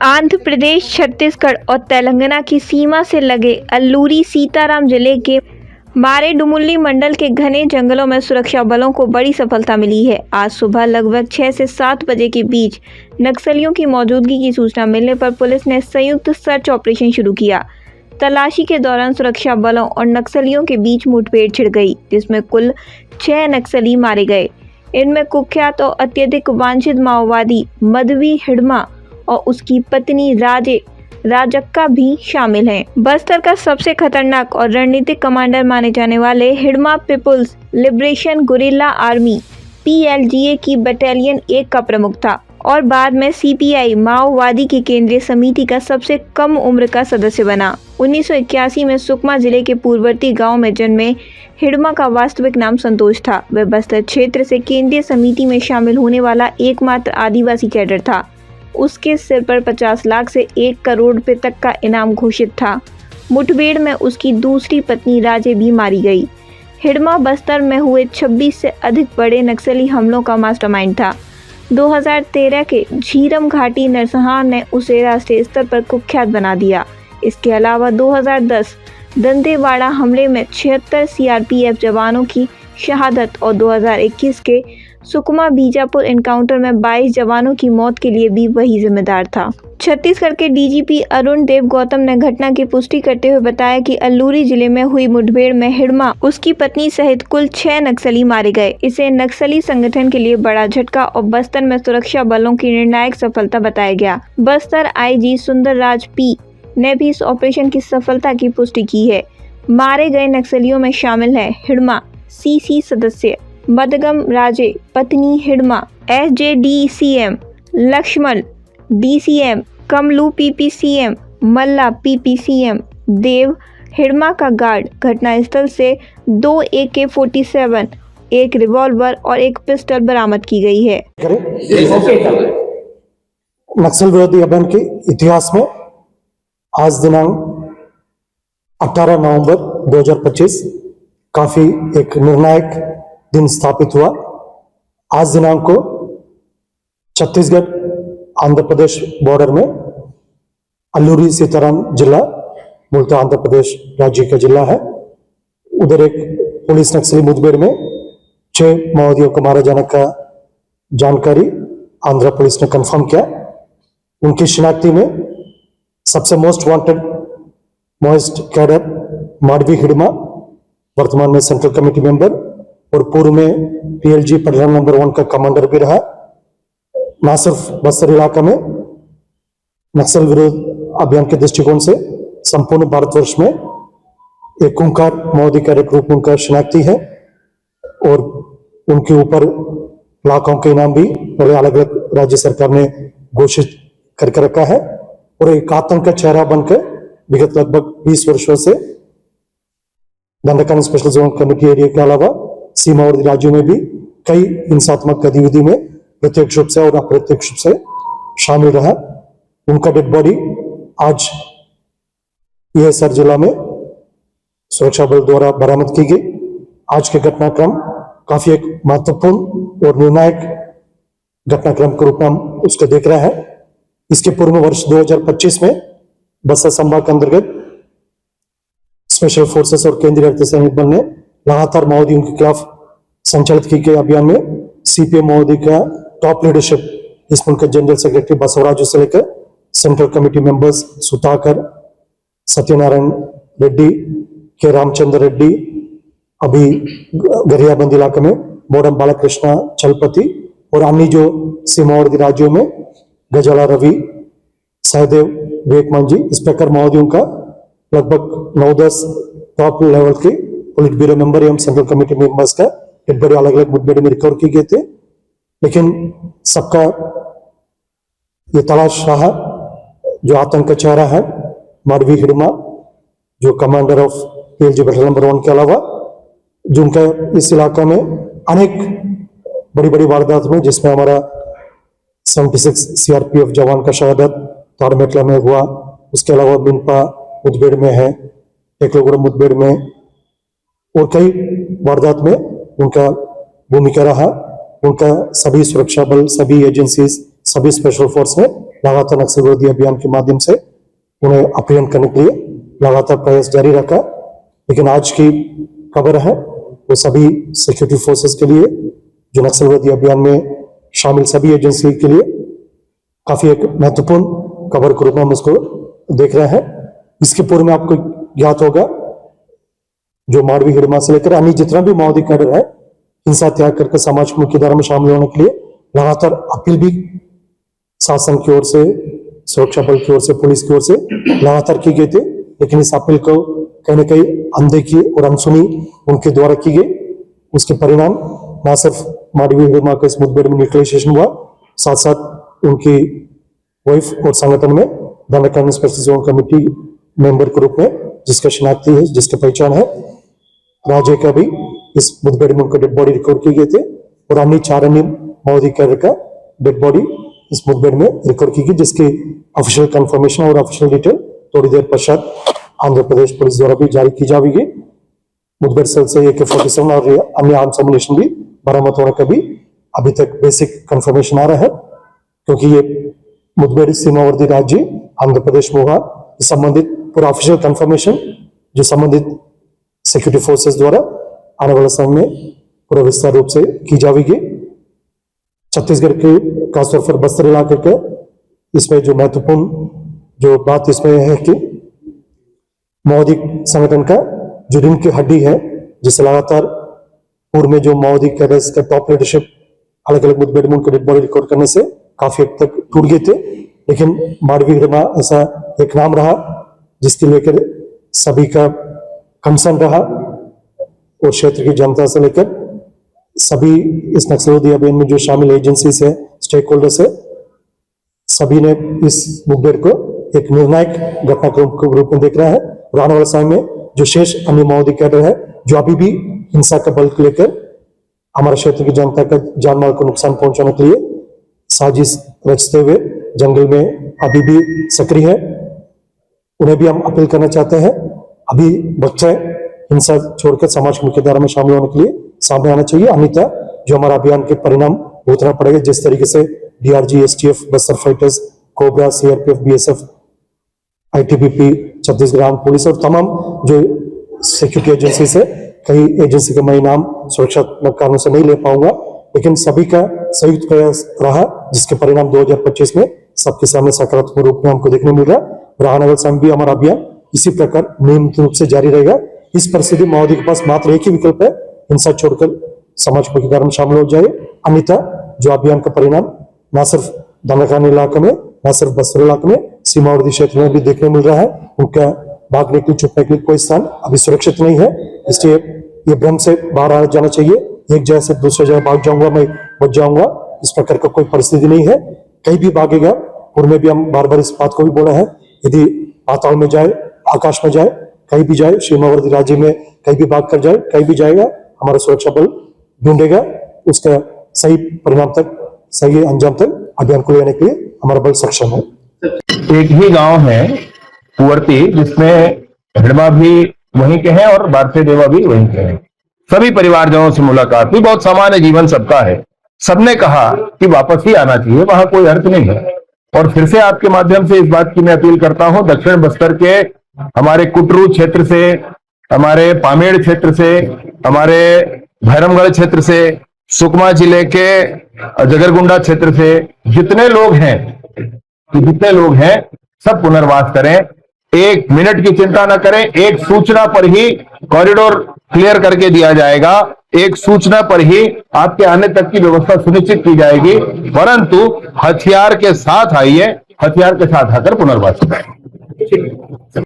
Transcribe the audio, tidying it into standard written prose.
आंध्र प्रदेश, छत्तीसगढ़ और तेलंगाना की सीमा से लगे अल्लूरी सीताराम जिले के मारेडुमल्ली मंडल के घने जंगलों में सुरक्षा बलों को बड़ी सफलता मिली है। आज सुबह लगभग 6 से 7 बजे के बीच नक्सलियों की मौजूदगी की सूचना मिलने पर पुलिस ने संयुक्त सर्च ऑपरेशन शुरू किया। तलाशी के दौरान सुरक्षा बलों और नक्सलियों के बीच मुठभेड़ छिड़ गई, जिसमें कुल 6 नक्सली मारे गए। इनमें कुख्यात और अत्यधिक वांछित माओवादी मधवी हिडमा और उसकी पत्नी राजक्का भी शामिल हैं। बस्तर का सबसे खतरनाक और रणनीतिक कमांडर माने जाने वाले Hidma people's liberation guerrilla army PLGA की बटालियन 1 का प्रमुख था और बाद में CPI माओवादी की केंद्रीय समिति का सबसे कम उम्र का सदस्य बना। 1981 में सुकमा जिले के पूर्ववर्ती गांव में जन्मे हिडमा का वास्तविक नाम संतोष था। वह बस्तर क्षेत्र से केंद्रीय समिति में शामिल होने वाला एकमात्र आदिवासी कैडर था। उसके सिर पर 50 लाख से 1 करोड़ रुपए तक का इनाम घोषित था। मुठभेड़ में उसकी दूसरी पत्नी राजे भी मारी गई। हिडमा बस्तर में हुए 26 से अधिक बड़े नक्सली हमलों का मास्टरमाइंड था। 2013 के झीरम घाटी नरसंहार ने उसे राष्ट्रीय स्तर पर कुख्यात बना दिया। इसके अलावा 2010 दंतेवाड़ा हमले में 76 CRPF जवानों की शहादत और 2021 के सुकमा बीजापुर एनकाउंटर में 22 जवानों की मौत के लिए भी वही जिम्मेदार था। छत्तीसगढ़ के DGP अरुण देव गौतम ने घटना की पुष्टि करते हुए बताया कि अल्लूरी जिले में हुई मुठभेड़ में हिडमा, उसकी पत्नी सहित कुल 6 नक्सली मारे गए। इसे नक्सली संगठन के लिए बड़ा झटका और बस्तर में सुरक्षा बलों की निर्णायक सफलता बताया गया। बस्तर IG सुंदरराज P ने भी इस ऑपरेशन की सफलता की पुष्टि की है। मारे गए नक्सलियों में शामिल है हिडमा CC सदस्य मदगम राजे, पत्नी Hidma SJDCM, Lakshman DCM, Kamlu PPCM, मल्ला PPCM, देव हिडमा का गार्ड। घटनास्थल से 2 AK-47, 1 रिवॉल्वर और 1 पिस्टल बरामद की गई है। नक्सल विरोधी अभियान के इतिहास में आज दिनांक 18 नवंबर 2025 काफी एक निर्णायक दिन स्थापित हुआ। आज दिनांक को छत्तीसगढ़ आंध्र प्रदेश बॉर्डर में अल्लूरी सीताराम जिला, मूलतः आंध्र प्रदेश राज्य का जिला है, उधर एक पुलिस नक्सली मुठभेड़ में 6 माओवादियों को मारे जाने का जानकारी आंध्र पुलिस ने कंफर्म किया। उनकी शिनाख्ती में सबसे most wanted most cadre Madvi Hidma, वर्तमान में सेंट्रल कमेटी मेंबर और पूर्व में PLG बटालियन नंबर 1 का कमांडर भी रहा। न सिर्फ बस्तर इलाका में नक्सल विरोध अभियान के दृष्टिकोण से संपूर्ण भारतवर्ष में एक खूंखार माओवादी के रूप में उनका शिनाख्ती है और उनके ऊपर लाखों के इनाम भी पहले अलग अलग राज्य सरकार ने घोषित करके रखा है और एक आतंक का चेहरा बनकर विगत लगभग 20 वर्षों से दंडकांड स्पेशल जोन कमेटी एरिया के अलावा सीमावर्ती राज्यों में भी कई हिंसात्मक गतिविधि में प्रत्यक्ष रूप से और अप्रत्यक्ष रूप से शामिल रहा। उनका डेड बॉडी आज ESR जिला में सुरक्षा बल द्वारा बरामद की गई। आज के घटनाक्रम काफी एक महत्वपूर्ण और निर्णायक घटनाक्रम के रूप में हम उसको देख रहे हैं। इसके पूर्व में वर्ष 2025 में बस्तर संभाग के अंतर्गत स्पेशल फोर्सेस और केंद्रीय अर्धसैनिक बल ने लगातार माओवादियों के खिलाफ संचालित की गई अभियान में CPM माओवादी का टॉप लीडरशिप, इसमें उनके जनरल सेक्रेटरी बसवराजू से लेकर central committee members Sudhakar, Satyanarayan Reddy, के रामचंद्र रेड्डी, अभी गरियाबंद इलाके में मोडम बालकृष्ण चलपति और अन्य जो सीमावर्ती राज्यों में गजाला रवि, सहदेव विवेकमान जी, इस प्रकार माओवादियों का लगभग 9-10 टॉप लेवल के पुलिट ब्यूरो मेंबर एवं सेंट्रल कमेटी मेंबर्स का डेड बॉडी अलग अलग मुठभेड़ में रिकवर किए गए थे। लेकिन सबका ये तलाश रहा जो आतंक का चेहरा है माडवी हिडमा, जो commander of PLG battalion number 1 के अलावा जिनका इस इलाका में अनेक बड़ी बड़ी वारदात में, जिसमें हमारा 76 CRPF जवान का शहादत तारमेटला में हुआ, उसके अलावा बिनपा मुठभेड़ में है, टेकलोगुड़ा मुठभेड़ में और कई वारदात में उनका भूमिका रहा। उनका सभी सुरक्षा बल, सभी एजेंसीज, सभी स्पेशल फोर्स ने लगातार नक्सल विरोधी अभियान के माध्यम से उन्हें अपहरण करने के लिए लगातार प्रयास जारी रखा। लेकिन आज की खबर है वो सभी सिक्योरिटी फोर्सेस के लिए, जो नक्सल विरोधी अभियान में शामिल सभी एजेंसी के लिए काफी एक महत्वपूर्ण खबर के रूप में हम इसको देख रहे हैं। इसके पूर्व में आपको ज्ञात होगा जो माडवी हिड़मा से लेकर अन्य जितना भी माओवादी कैडर है हिंसा त्याग करके समाज की मुख्य धारा में शामिल होने के लिए लगातार अपील भी शासन की ओर से, सुरक्षा बल की ओर से, पुलिस की ओर से लगातार की गई थी। लेकिन इस अपील को कहीं न कहीं अनदेखी और अनसुनी उनके द्वारा की गई। उसके परिणाम न सिर्फ माडवी हिड़मा के इस मुठभेड़ में न्यूट्रलाइजेशन हुआ, साथ साथ उनकी वाइफ और संगठन में दंडकांड स्पेशल जोन कमेटी मेंबर के रूप में जिसका शिनाख्ती है, जिसकी पहचान है राजे का भी इस मुठभेड़ में उनका डेड बॉडी रिकवर की गई थे और अन्य 4 अन्य माओवादी कैडर का डेड बॉडी इस मुठभेड़ में रिकवर की गई, जिसकी ऑफिशियल कंफर्मेशन और ऑफिशियल डिटेल थोड़ी देर पश्चात आंध्र प्रदेश पुलिस द्वारा भी जारी की जाएगी। मुठभेड़ सेल से AK-47 और अन्य आर्म्स एमुनेशन भी बरामद होने का भी अभी तक बेसिक कंफर्मेशन आ रहा है, क्योंकि ये मुठभेड़ सीमावर्ती राज्य आंध्र प्रदेश में हुआ। संबंधित पूरा ऑफिशियल कंफर्मेशन जो संबंधित सिक्योरिटी फोर्सेस द्वारा आने वाले समय में पूरा विस्तार रूप से की जाएगी। छत्तीसगढ़ के खासतौर पर बस्तर इलाके के इसमें जो महत्वपूर्ण जो बात इसमें है कि माओवादी संगठन का जो रीढ़ की हड्डी है, जिसे लगातार पूर्व में जो माओवादी कैडर्स का टॉप लीडरशिप अलग अलग मुठभेड़ में उनके डेड बॉडी रिकॉर्ड करने से काफी हद तक टूट गए थे। लेकिन माडवी हिड़मा ऐसा एक नाम रहा जिसके लेकर सभी का कंसर्न रहा और क्षेत्र की जनता से लेकर सभी इस नक्सलवादी अभियान में जो शामिल एजेंसीज है, स्टेक होल्डर्स है, सभी ने इस मुठभेड़ को एक निर्णायक घटनाक्रम के रूप में देख रहा है। और आने वाले समय में जो शेष अन्य माओवादी कैडर है जो अभी भी हिंसा का बल लेकर हमारे क्षेत्र की जनता का जान माल को नुकसान पहुंचाने के लिए साजिश रचते हुए जंगल में अभी भी सक्रिय है, उन्हें भी हम अपील करना चाहते हैं अभी वक्त है हिंसा छोड़कर समाज की मुख्यधारा में शामिल होने के लिए सामने आना चाहिए। अन्यथा जो हमारा अभियान के परिणाम भुगतना पड़ेगा, जिस तरीके से DRG, STF, Bastar fighters, cobra, CRPF, BSF, ITBP, Chhattisgarh arm police और तमाम जो सिक्योरिटी एजेंसी से कई एजेंसी का मैं नाम सुरक्षात्मक कारणों से नहीं ले पाऊंगा, लेकिन सभी का संयुक्त प्रयास रहा जिसके परिणाम 2025 में सबके सामने सकारात्मक रूप में हमको देखने मिल रहा है। और आने वाले समय भी हमारा अभियान इसी प्रकार नियमित रूप से जारी रहेगा। इस परिस्थिति में माओवादी के पास मात्र एक ही विकल्प है, हिंसा छोड़कर समाज की मुख्यधारा में शामिल हो जाए। अन्यथा जो अभियान का परिणाम न सिर्फ दंडकांड इलाके में, न सिर्फ बस्तर इलाके में, सीमावर्ती क्षेत्र में भी देखने मिल रहा है। उनका भागने के लिए, छुपने के लिए कोई स्थान अभी सुरक्षित नहीं है, इसलिए ये भ्रम से बाहर आ जाना चाहिए। एक जगह से दूसरी जगह भाग जाऊंगा, मैं बच जाऊंगा, इस प्रकार का कोई परिस्थिति नहीं है। कहीं भी भागेगा, पूर्व में भी हम बार बार इस बात को भी बोला है, यदि पाताल में जाए, आकाश में जाए, कहीं भी जाए, सीमावर्ती राज्य में कहीं भी भाग कर जाए, कहीं भी जाएगा, हमारा सुरक्षा बल ढूंढेगा, उसका सही परिणाम तक, सही अंजाम तक अभियान को लेने के लिए हमारा बल सक्षम है। एक ही गांव है कुंवरती, जिसमें हिड़मा भी वहीं के हैं और भारतीय देवा भी वहीं के हैं। सभी परिवारजनों से मुलाकात हुई, बहुत सामान्य जीवन सबका है। सबने कहा कि वापस ही आना चाहिए, वहां कोई अर्थ नहीं है। और फिर से आपके माध्यम से इस बात की मैं अपील करता हूं, दक्षिण बस्तर के हमारे कुटरू क्षेत्र से, हमारे पामेड़ क्षेत्र से, हमारे भैरमगढ़ क्षेत्र से, सुकमा जिले के जगरगुंडा क्षेत्र से जितने लोग हैं सब पुनर्वास करें। 1 मिनट की चिंता न करें, एक सूचना पर ही कॉरिडोर क्लियर करके दिया जाएगा, एक सूचना पर ही आपके आने तक की व्यवस्था सुनिश्चित की जाएगी। परंतु हथियार के साथ आइए, हथियार के साथ आकर पुनर्वास करें।